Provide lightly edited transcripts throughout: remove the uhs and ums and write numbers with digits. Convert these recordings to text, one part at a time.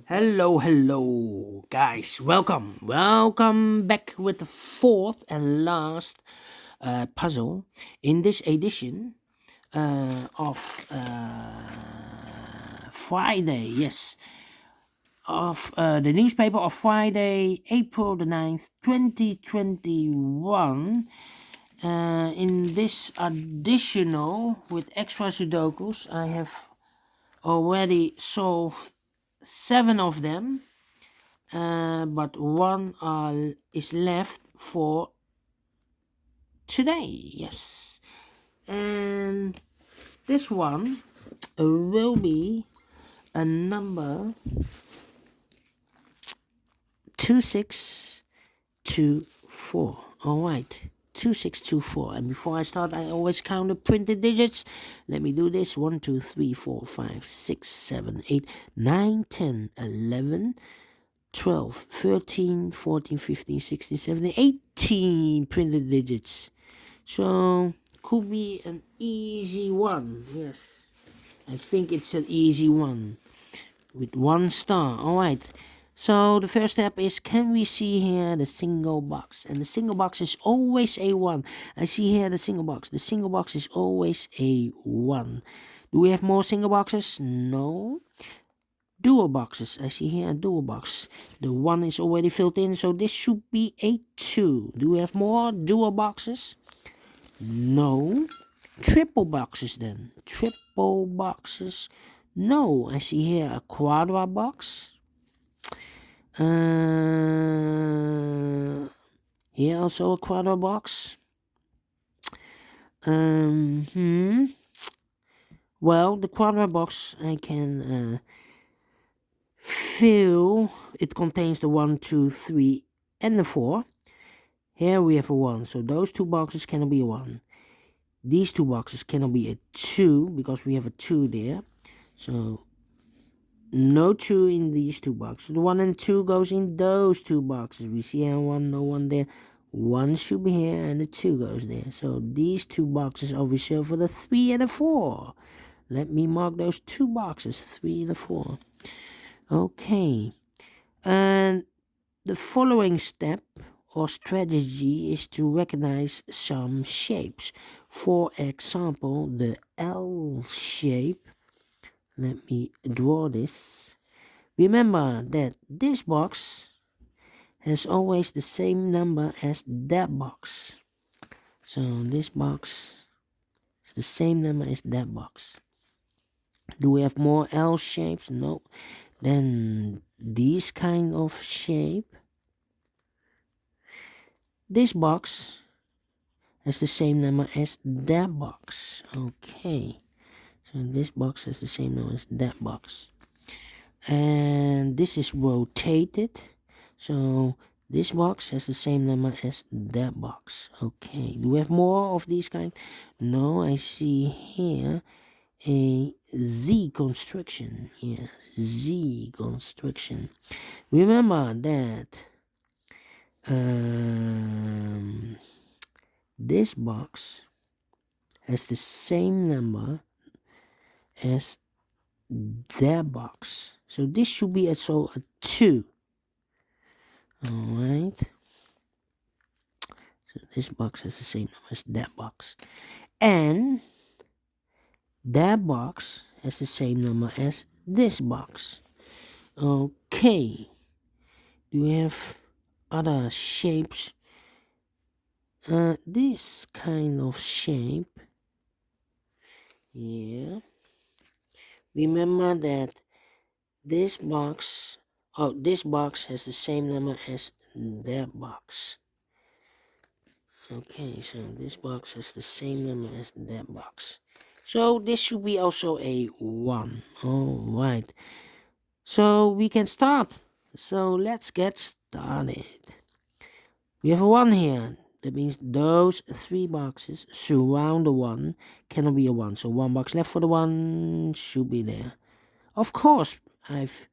Hello, guys. Welcome back with the fourth and last puzzle in this edition of Friday. Yes, of the newspaper of Friday, April the 9th, 2021. In this additional with extra Sudokus, I have already solved 7 of them. But one is left for today. Yes, and this one will be a number 2624. All right, 2624. And before I start, I always count the printed digits. Let me do this: 1 2 3 4 5 6 7 8 9 10 11 12, 13, 14, 15, 16, 17, 18 printed digits. So, could be an easy one. Yes, I think it's an easy one with 1 star. Alright, so the first step is, can we see here the single box? And the single box is always a 1. I see here the single box. The single box is always a 1. Do we have more single boxes? No. Dual boxes. I see here a dual box. The 1 is already filled in, so this should be a 2. Do we have more dual boxes? No. Triple boxes then. Triple boxes. No. I see here a quadra box. Here also a quadra box. Well, the quadra box I can fill. It contains the 1, 2, 3 and the 4. Here we have a 1, so those 2 boxes cannot be a 1. These 2 boxes cannot be a 2 because we have a 2 there. So no 2 in these 2 boxes. The 1 and 2 goes in those 2 boxes. We see here 1, no 1 there. 1 should be here and the 2 goes there. So these 2 boxes are reserved for the 3 and the 4. Let me mark those 2 boxes, 3 and the 4. Okay, and the following step or strategy is to recognize some shapes. For example, the L shape. Let me draw this. Remember that this box has always the same number as that box. So this box is the same number as that box. Do we have more L shapes? No. Then this kind of shape. This box has the same number as that box. Okay. So this box has the same number as that box. And this is rotated. So this box has the same number as that box. Okay. Do we have more of these kind? No, I see here a Z constriction. Yes, Z constriction. Remember that this box has the same number as that box. So this should be also a 2. Alright. So this box has the same number as that box. And that box has the same number as this box. Okay. Do we have other shapes? This kind of shape. Yeah. Remember that this box has the same number as that box. Okay, so this box has the same number as that box. So this should be also a 1. Alright. So we can start. So let's get started. We have a 1 here. That means those 3 boxes surround the 1 cannot be a 1. So 1 box left for the 1 should be there. Of course, I've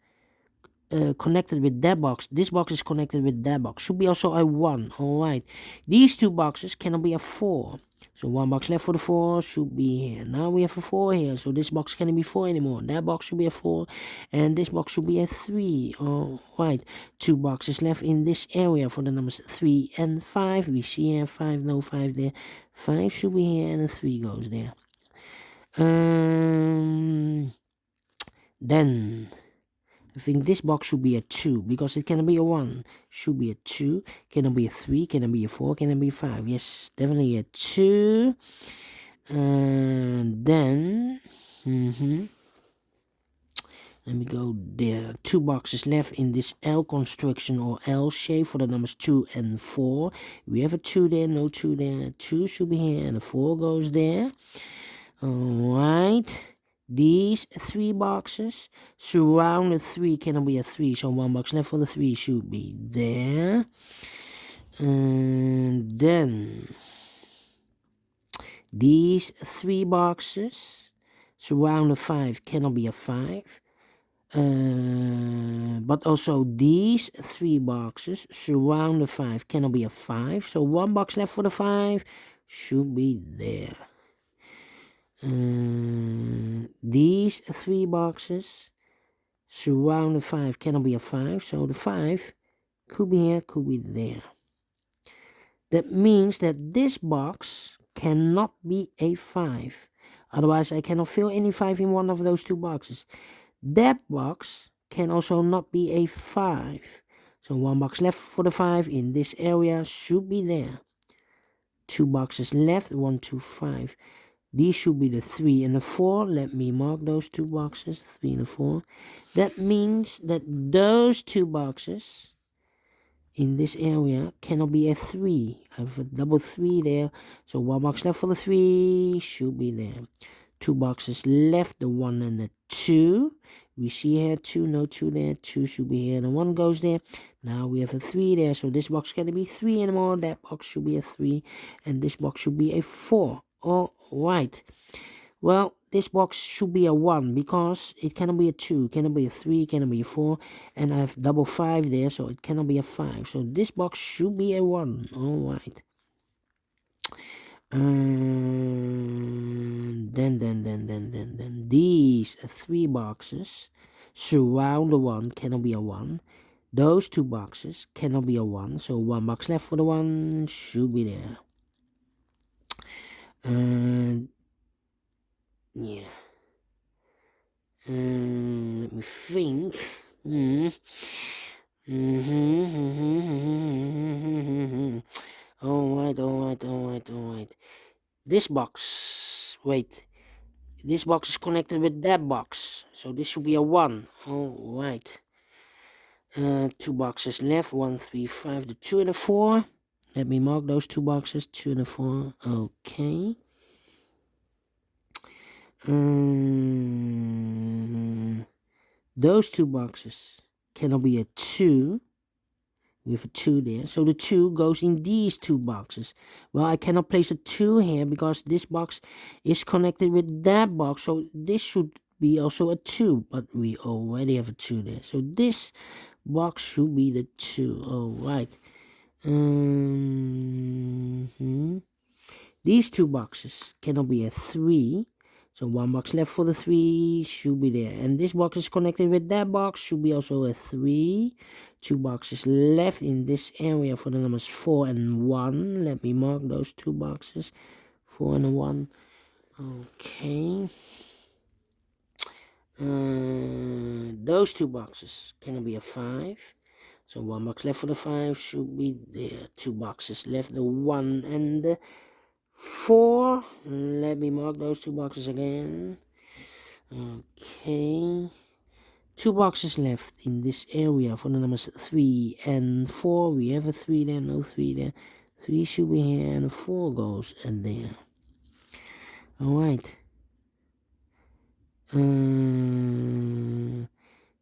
connected with that box. This box is connected with that box. Should be also a 1. Alright. These 2 boxes cannot be a 4. So 1 box left for the 4 should be here. Now we have a 4 here, so this box cannot be 4 anymore. That box should be a 4, and this box should be a 3. Alright, 2 boxes left in this area for the numbers 3 and 5. We see here 5, no 5 there. 5 should be here, and a 3 goes there. Then I think this box should be a 2, because it cannot be a 1. Should be a 2. Cannot be a 3. Cannot be a 4. Cannot be a 5. Yes, definitely a 2. And then let me go there. 2 boxes left in this L construction or L shape for the numbers 2 and 4. We have a 2 there, no 2 there. 2 should be here, and a 4 goes there. Alright. These 3 boxes surround the 3, cannot be a 3, so 1 box left for the 3 should be there. And then these 3 boxes surround the 5, cannot be a 5. But also these 3 boxes surround the 5, cannot be a 5, so 1 box left for the 5 should be there. These 3 boxes surround the 5, cannot be a 5, so the 5 could be here, could be there. That means that this box cannot be a 5, otherwise I cannot fill any 5 in one of those 2 boxes. That box can also not be a 5, so 1 box left for the 5 in this area should be there. 2 boxes left, 1, 2, 5. These should be the 3 and the 4. Let me mark those 2 boxes, 3 and the 4. That means that those 2 boxes in this area cannot be a 3. I have a double 3 there. So 1 box left for the 3 should be there. 2 boxes left, the 1 and the 2. We see here 2, no 2 there. 2 should be here, and the 1 goes there. Now we have a 3 there, so this box cannot be 3 anymore. That box should be a 3, and this box should be a 4. Alright. Well, this box should be a 1, because it cannot be a 2, cannot be a 3, cannot be a 4, and I have double 5 there, so it cannot be a 5. So this box should be a 1. Alright. Then these 3 boxes surround the 1, cannot be a 1. Those 2 boxes cannot be a 1, so 1 box left for the 1 should be there. Yeah. Let me think. Alright. This box, wait. This box is connected with that box, so this should be a 1. Alright. 2 boxes left, 1, 3, 5, the 2 and the 4. Let me mark those 2 boxes, 2 and the 4. Okay. Those 2 boxes cannot be a 2. We have a 2 there, so the 2 goes in these 2 boxes. Well, I cannot place a 2 here because this box is connected with that box, so this should be also a 2, but we already have a 2 there, so this box should be the 2. Alright. These 2 boxes cannot be a 3, so 1 box left for the 3 should be there, and this box is connected with that box, should be also a 3. 2 boxes left in this area for the numbers 4 and 1. Let me mark those 2 boxes, 4 and 1. Okay. Those 2 boxes cannot be a 5, so 1 box left for the 5 should be there. 2 boxes left, the 1 and the 4. Let me mark those 2 boxes again. Okay. 2 boxes left in this area for the numbers 3 and 4. We have a 3 there, no 3 there. 3 should be here, and a 4 goes in there. Alright.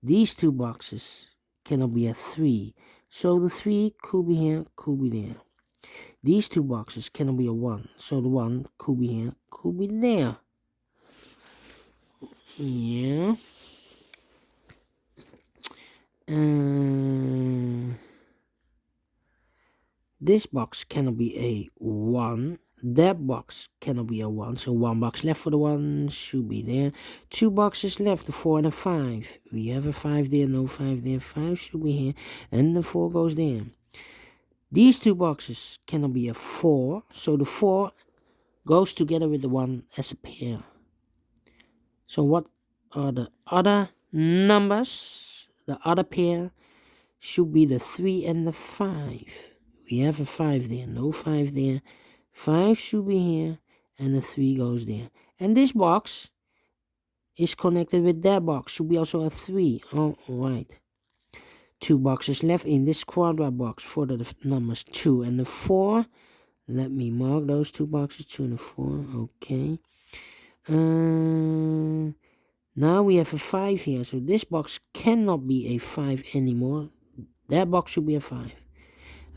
These 2 boxes cannot be a 3, so the 3 could be here, could be there. These 2 boxes cannot be a 1, so the 1 could be here, could be there. Yeah. This box cannot be a 1. that box cannot be a 1, so 1 box left for the 1 should be there. 2 boxes left, the 4 and a 5. We have a 5 there, no 5 there, 5 should be here, and the 4 goes there. These 2 boxes cannot be a 4, so the 4 goes together with the 1 as a pair. So what are the other numbers? The other pair should be the 3 and the 5. We have a 5 there, no 5 there. 5 should be here, and the 3 goes there. And this box is connected with that box, should be also a 3. All right. 2 boxes left in this quadrat box for the numbers 2 and the 4. Let me mark those 2 boxes, 2 and the 4. Okay. Now we have a 5 here, so this box cannot be a 5 anymore. That box should be a 5.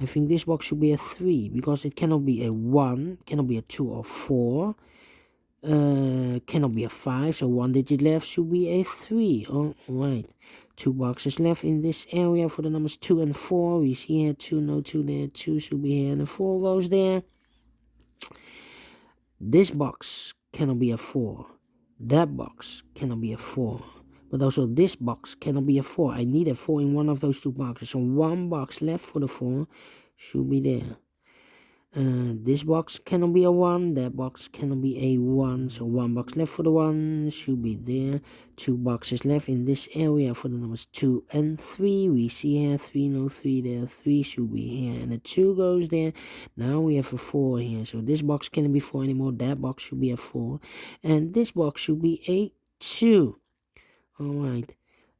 I think this box should be a 3 because it cannot be a 1, cannot be a 2 or 4. Cannot be a 5, so 1 digit left should be a 3. All right. 2 boxes left in this area for the numbers 2 and 4. We see here 2, no 2 there, 2 should be here, and the 4 goes there. This box cannot be a 4. That box cannot be a 4. But also this box cannot be a 4. I need a 4 in one of those 2 boxes. So 1 box left for the 4 should be there. This box cannot be a 1. That box cannot be a 1. So 1 box left for the 1 should be there. 2 boxes left in this area for the numbers 2 and 3. We see here 3, no 3 there. 3 should be here. And the 2 goes there. Now we have a 4 here. So this box cannot be 4 anymore. That box should be a 4. And this box should be a 2. Alright.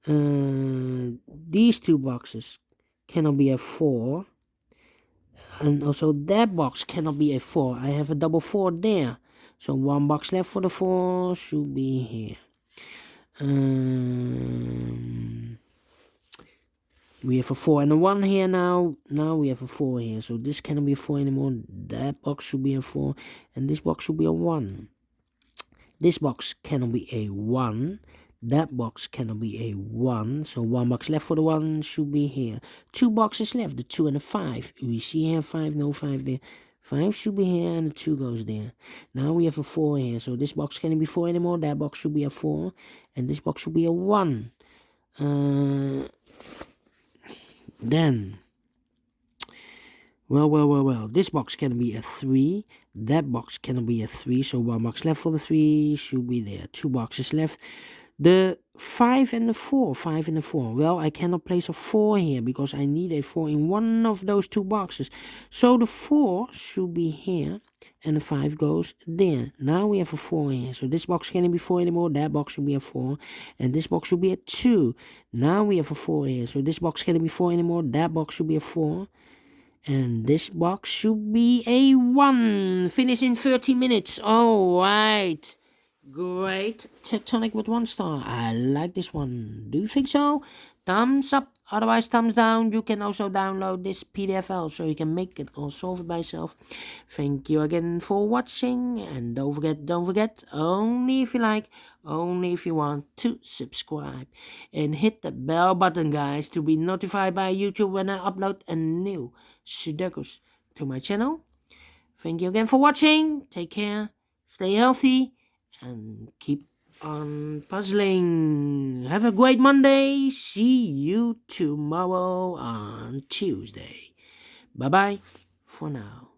These 2 boxes cannot be a 4. And also that box cannot be a 4. I have a double 4 there. So 1 box left for the 4 should be here. We have a 4 and a 1 here now. Now we have a 4 here. So this cannot be a 4 anymore. That box should be a 4. And this box should be a 1. This box cannot be a 1. That box cannot be a 1. So 1 box left for the 1 should be here. 2 boxes left, the 2 and the 5. We see here 5, no 5 there. 5 should be here and the 2 goes there. Now we have a 4 here. So this box cannot be 4 anymore. That box should be a 4. And this box should be a 1. Then, well. This box can be a 3. That box cannot be a 3. So 1 box left for the 3 should be there. 2 boxes left. The 5 and the 4. 5 and the 4. Well, I cannot place a 4 here because I need a 4 in one of those 2 boxes. So the 4 should be here. And the 5 goes there. Now we have a 4 here. So this box cannot be 4 anymore. That box should be a 4. And this box should be a 2. Now we have a 4 here. So this box cannot be 4 anymore. That box should be a 4. And this box should be a 1. Finish in 30 minutes. Alright. Great. Tectonic with 1 star. I like this one. Do you think so? Thumbs up. Otherwise, thumbs down. You can also download this PDF file so you can make it or solve it by yourself. Thank you again for watching. And don't forget, only if you like, only if you want to subscribe. And hit the bell button, guys, to be notified by YouTube when I upload a new Sudokus to my channel. Thank you again for watching. Take care. Stay healthy. And keep on puzzling. Have a great Monday. See you tomorrow on Tuesday. Bye-bye for now.